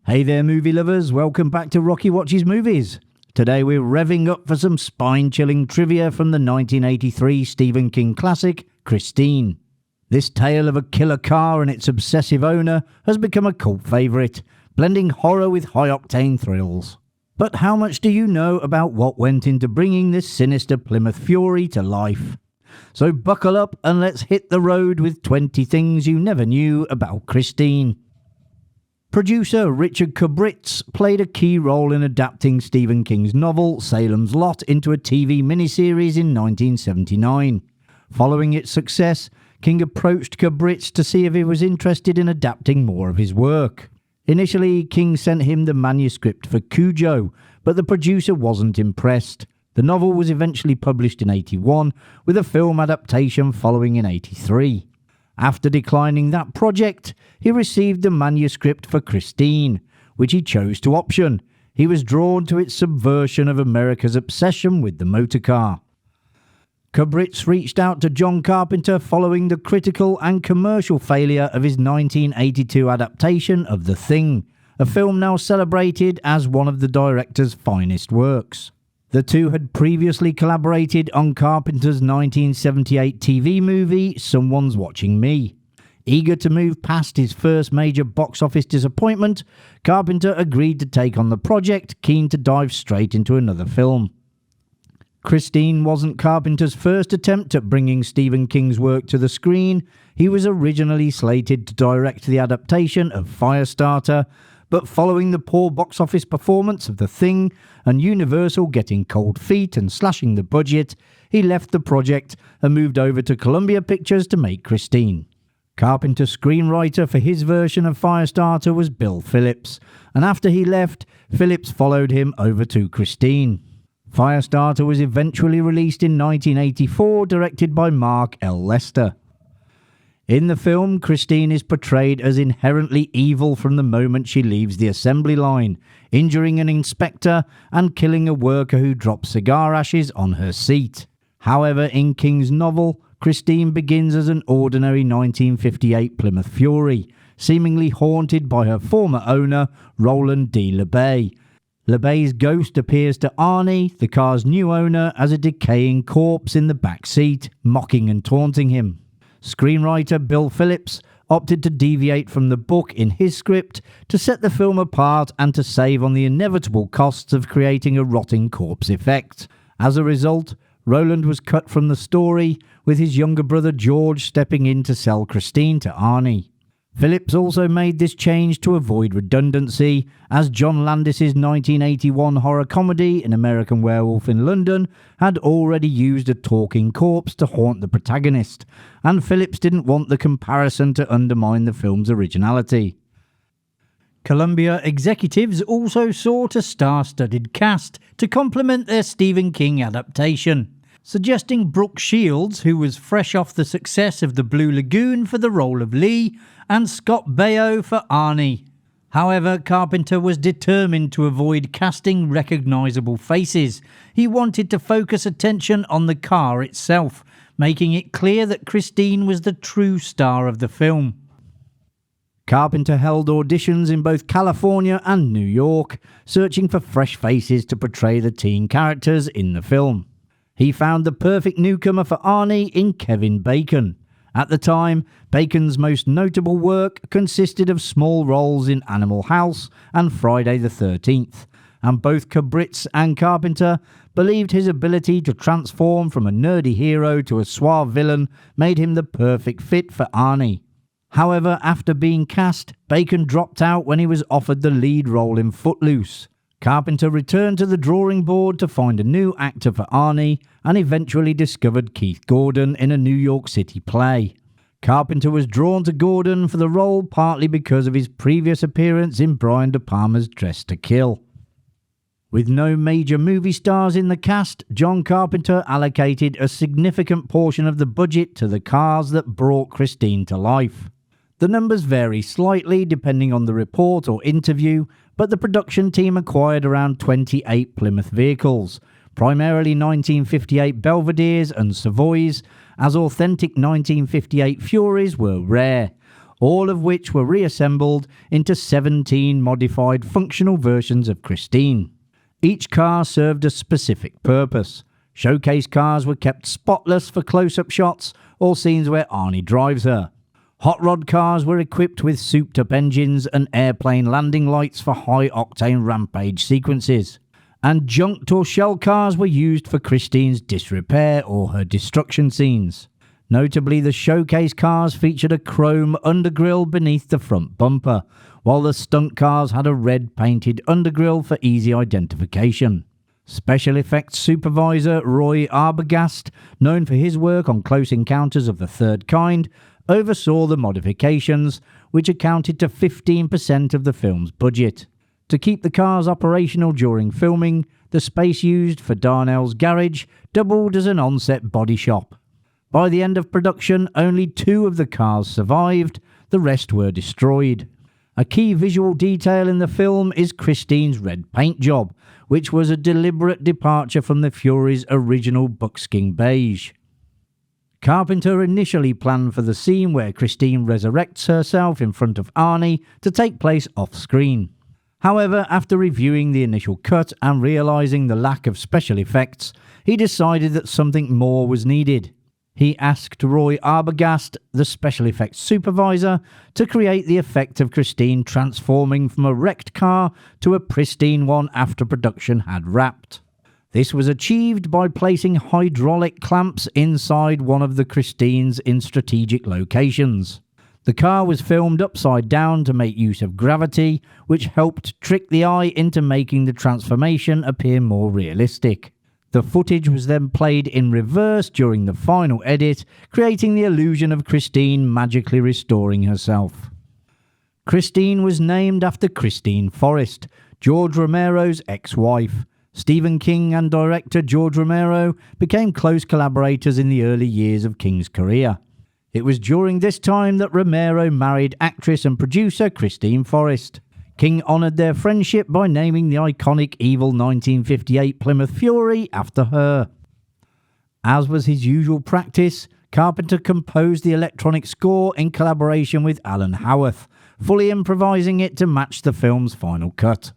Hey there movie lovers, welcome back to Rocky Watches Movies. Today we're revving up for some spine-chilling trivia from the 1983 Stephen King classic, Christine. This tale of a killer car and its obsessive owner has become a cult favourite, blending horror with high-octane thrills. But how much do you know about what went into bringing this sinister Plymouth Fury to life? So buckle up and let's hit the road with 20 things you never knew about Christine. Producer Richard Kubritz played a key role in adapting Stephen King's novel Salem's Lot into a TV miniseries in 1979. Following its success, King approached Kubritz to see if he was interested in adapting more of his work. Initially, King sent him the manuscript for Cujo, but the producer wasn't impressed. The novel was eventually published in 1981, with a film adaptation following in 1983. After declining that project, he received the manuscript for Christine, which he chose to option. He was drawn to its subversion of America's obsession with the motorcar. Kubritz reached out to John Carpenter following the critical and commercial failure of his 1982 adaptation of The Thing, a film now celebrated as one of the director's finest works. The two had previously collaborated on Carpenter's 1978 TV movie, Someone's Watching Me. Eager to move past his first major box office disappointment, Carpenter agreed to take on the project, keen to dive straight into another film. Christine wasn't Carpenter's first attempt at bringing Stephen King's work to the screen. He was originally slated to direct the adaptation of Firestarter, but following the poor box office performance of The Thing and Universal getting cold feet and slashing the budget, he left the project and moved over to Columbia Pictures to make Christine. Carpenter's screenwriter for his version of Firestarter was Bill Phillips, and after he left, Phillips followed him over to Christine. Firestarter was eventually released in 1984, directed by Mark L. Lester. In the film, Christine is portrayed as inherently evil from the moment she leaves the assembly line, injuring an inspector and killing a worker who drops cigar ashes on her seat. However, in King's novel, Christine begins as an ordinary 1958 Plymouth Fury, seemingly haunted by her former owner, Roland D. LeBay. LeBay's ghost appears to Arnie, the car's new owner, as a decaying corpse in the back seat, mocking and taunting him. Screenwriter Bill Phillips opted to deviate from the book in his script to set the film apart and to save on the inevitable costs of creating a rotting corpse effect. As a result, Roland was cut from the story, with his younger brother George stepping in to sell Christine to Arnie. Phillips also made this change to avoid redundancy, as John Landis's 1981 horror comedy An American Werewolf in London had already used a talking corpse to haunt the protagonist, and Phillips didn't want the comparison to undermine the film's originality. Columbia executives also sought a star-studded cast to complement their Stephen King adaptation, suggesting Brooke Shields, who was fresh off the success of The Blue Lagoon, for the role of Lee, and Scott Baio for Arnie. However, Carpenter was determined to avoid casting recognisable faces. He wanted to focus attention on the car itself, making it clear that Christine was the true star of the film. Carpenter held auditions in both California and New York, searching for fresh faces to portray the teen characters in the film. He found the perfect newcomer for Arnie in Kevin Bacon. At the time, Bacon's most notable work consisted of small roles in Animal House and Friday the 13th, and both Kubritz and Carpenter believed his ability to transform from a nerdy hero to a suave villain made him the perfect fit for Arnie. However, after being cast, Bacon dropped out when he was offered the lead role in Footloose. Carpenter returned to the drawing board to find a new actor for Arnie and eventually discovered Keith Gordon in a New York City play. Carpenter was drawn to Gordon for the role partly because of his previous appearance in Brian De Palma's Dress to Kill. With no major movie stars in the cast, John Carpenter allocated a significant portion of the budget to the cars that brought Christine to life. The numbers vary slightly depending on the report or interview, but the production team acquired around 28 Plymouth vehicles, primarily 1958 Belvederes and Savoys, as authentic 1958 Furies were rare. all of which were reassembled into 17 modified functional versions of Christine. Each car served a specific purpose. Showcase cars were kept spotless for close-up shots or scenes where Arnie drives her. Hot rod cars were equipped with souped-up engines and airplane landing lights for high-octane rampage sequences. And junked or shell cars were used for Christine's disrepair or her destruction scenes. Notably, the showcase cars featured a chrome undergrille beneath the front bumper, while the stunt cars had a red painted undergrille for easy identification. Special effects supervisor Roy Arbogast, known for his work on Close Encounters of the Third Kind, oversaw the modifications, which accounted to 15% of the film's budget. To keep the cars operational during filming, the space used for Darnell's garage doubled as an on-set body shop. By the end of production, only 2 of the cars survived, the rest were destroyed. A key visual detail in the film is Christine's red paint job, which was a deliberate departure from the Fury's original buckskin beige. Carpenter initially planned for the scene where Christine resurrects herself in front of Arnie to take place off-screen. However, after reviewing the initial cut and realising the lack of special effects, he decided that something more was needed. He asked Roy Arbogast, the special effects supervisor, to create the effect of Christine transforming from a wrecked car to a pristine one after production had wrapped. This was achieved by placing hydraulic clamps inside one of the Christines in strategic locations. The car was filmed upside down to make use of gravity, which helped trick the eye into making the transformation appear more realistic. The footage was then played in reverse during the final edit, creating the illusion of Christine magically restoring herself. Christine was named after Christine Forrest, George Romero's ex-wife. Stephen King and director George Romero became close collaborators in the early years of King's career. It was during this time that Romero married actress and producer Christine Forrest. King honoured their friendship by naming the iconic evil 1958 Plymouth Fury after her. As was his usual practice, Carpenter composed the electronic score in collaboration with Alan Howarth, fully improvising it to match the film's final cut.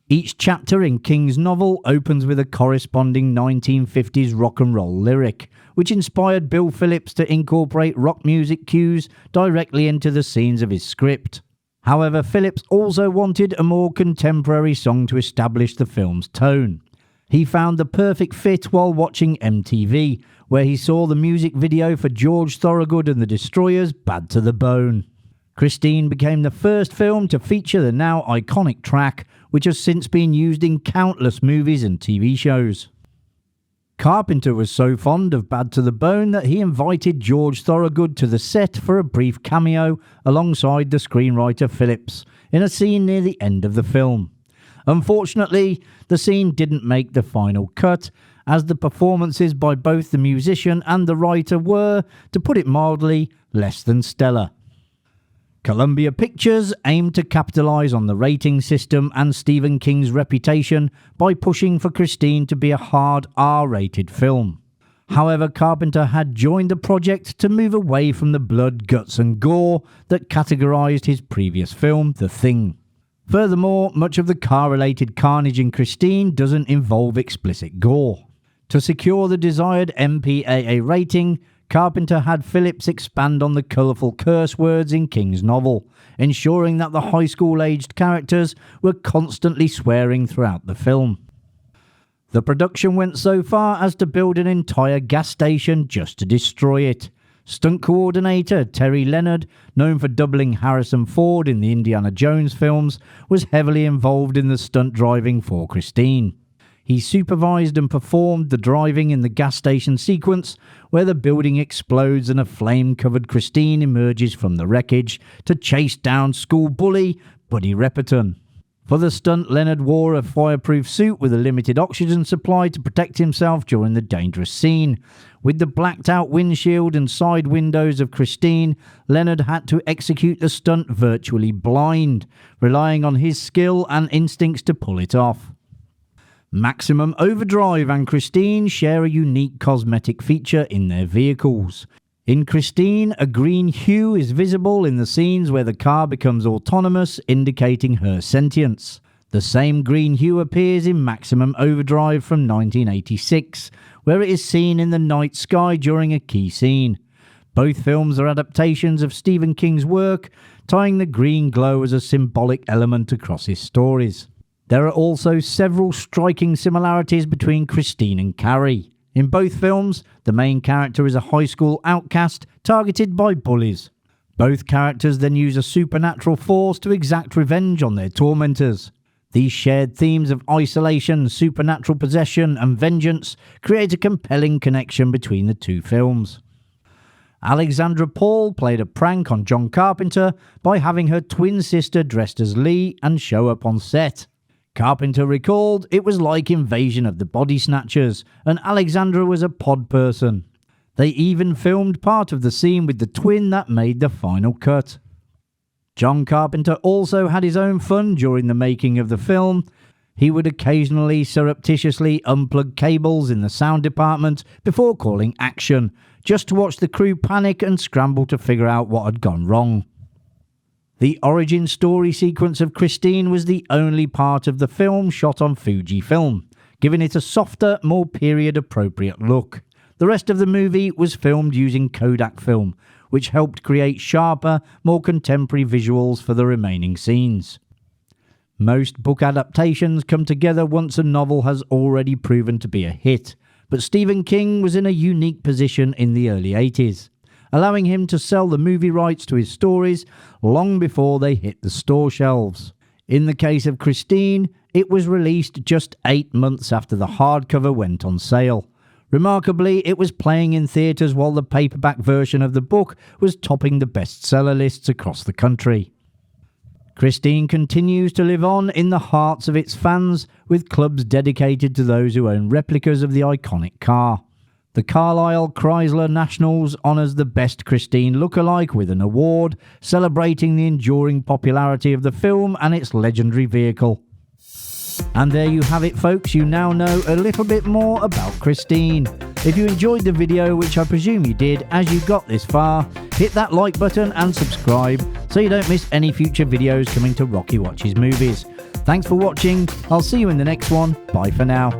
Each chapter in King's novel opens with a corresponding 1950s rock and roll lyric, which inspired Bill Phillips to incorporate rock music cues directly into the scenes of his script. However, Phillips also wanted a more contemporary song to establish the film's tone. He found the perfect fit while watching MTV, where he saw the music video for George Thorogood and the Destroyers' Bad to the Bone. Christine became the first film to feature the now iconic track, which has since been used in countless movies and TV shows. Carpenter was so fond of Bad to the Bone that he invited George Thorogood to the set for a brief cameo alongside the screenwriter Phillips in a scene near the end of the film. Unfortunately, the scene didn't make the final cut, as the performances by both the musician and the writer were, to put it mildly, less than stellar. Columbia Pictures aimed to capitalise on the rating system and Stephen King's reputation by pushing for Christine to be a hard R-rated film. However, Carpenter had joined the project to move away from the blood, guts and gore that categorised his previous film, The Thing. Furthermore, much of the car-related carnage in Christine doesn't involve explicit gore. To secure the desired MPAA rating, Carpenter had Phillips expand on the colourful curse words in King's novel, ensuring that the high school-aged characters were constantly swearing throughout the film. The production went so far as to build an entire gas station just to destroy it. Stunt coordinator Terry Leonard, known for doubling Harrison Ford in the Indiana Jones films, was heavily involved in the stunt driving for Christine. He supervised and performed the driving in the gas station sequence where the building explodes and a flame-covered Christine emerges from the wreckage to chase down school bully Buddy Repperton. For the stunt, Leonard wore a fireproof suit with a limited oxygen supply to protect himself during the dangerous scene. With the blacked-out windshield and side windows of Christine, Leonard had to execute the stunt virtually blind, relying on his skill and instincts to pull it off. Maximum Overdrive and Christine share a unique cosmetic feature in their vehicles. In Christine, a green hue is visible in the scenes where the car becomes autonomous, indicating her sentience. The same green hue appears in Maximum Overdrive from 1986, where it is seen in the night sky during a key scene. Both films are adaptations of Stephen King's work, tying the green glow as a symbolic element across his stories. There are also several striking similarities between Christine and Carrie. In both films, the main character is a high school outcast targeted by bullies. Both characters then use a supernatural force to exact revenge on their tormentors. These shared themes of isolation, supernatural possession, and vengeance create a compelling connection between the two films. Alexandra Paul played a prank on John Carpenter by having her twin sister dressed as Lee and show up on set. Carpenter recalled it was like Invasion of the Body Snatchers, and Alexandra was a pod person. They even filmed part of the scene with the twin that made the final cut. John Carpenter also had his own fun during the making of the film. He would occasionally surreptitiously unplug cables in the sound department before calling action, just to watch the crew panic and scramble to figure out what had gone wrong. The origin story sequence of Christine was the only part of the film shot on Fujifilm, giving it a softer, more period-appropriate look. The rest of the movie was filmed using Kodak film, which helped create sharper, more contemporary visuals for the remaining scenes. Most book adaptations come together once a novel has already proven to be a hit, but Stephen King was in a unique position in the early 80s, allowing him to sell the movie rights to his stories long before they hit the store shelves. In the case of Christine, it was released just 8 months after the hardcover went on sale. Remarkably, it was playing in theatres while the paperback version of the book was topping the bestseller lists across the country. Christine continues to live on in the hearts of its fans, with clubs dedicated to those who own replicas of the iconic car. The Carlisle Chrysler Nationals honours the best Christine lookalike with an award, celebrating the enduring popularity of the film and its legendary vehicle. And there you have it, folks. You now know a little bit more about Christine. If you enjoyed the video, which I presume you did as you got this far, hit that like button and subscribe so you don't miss any future videos coming to Rocky Watches Movies. Thanks for watching. I'll see you in the next one. Bye for now.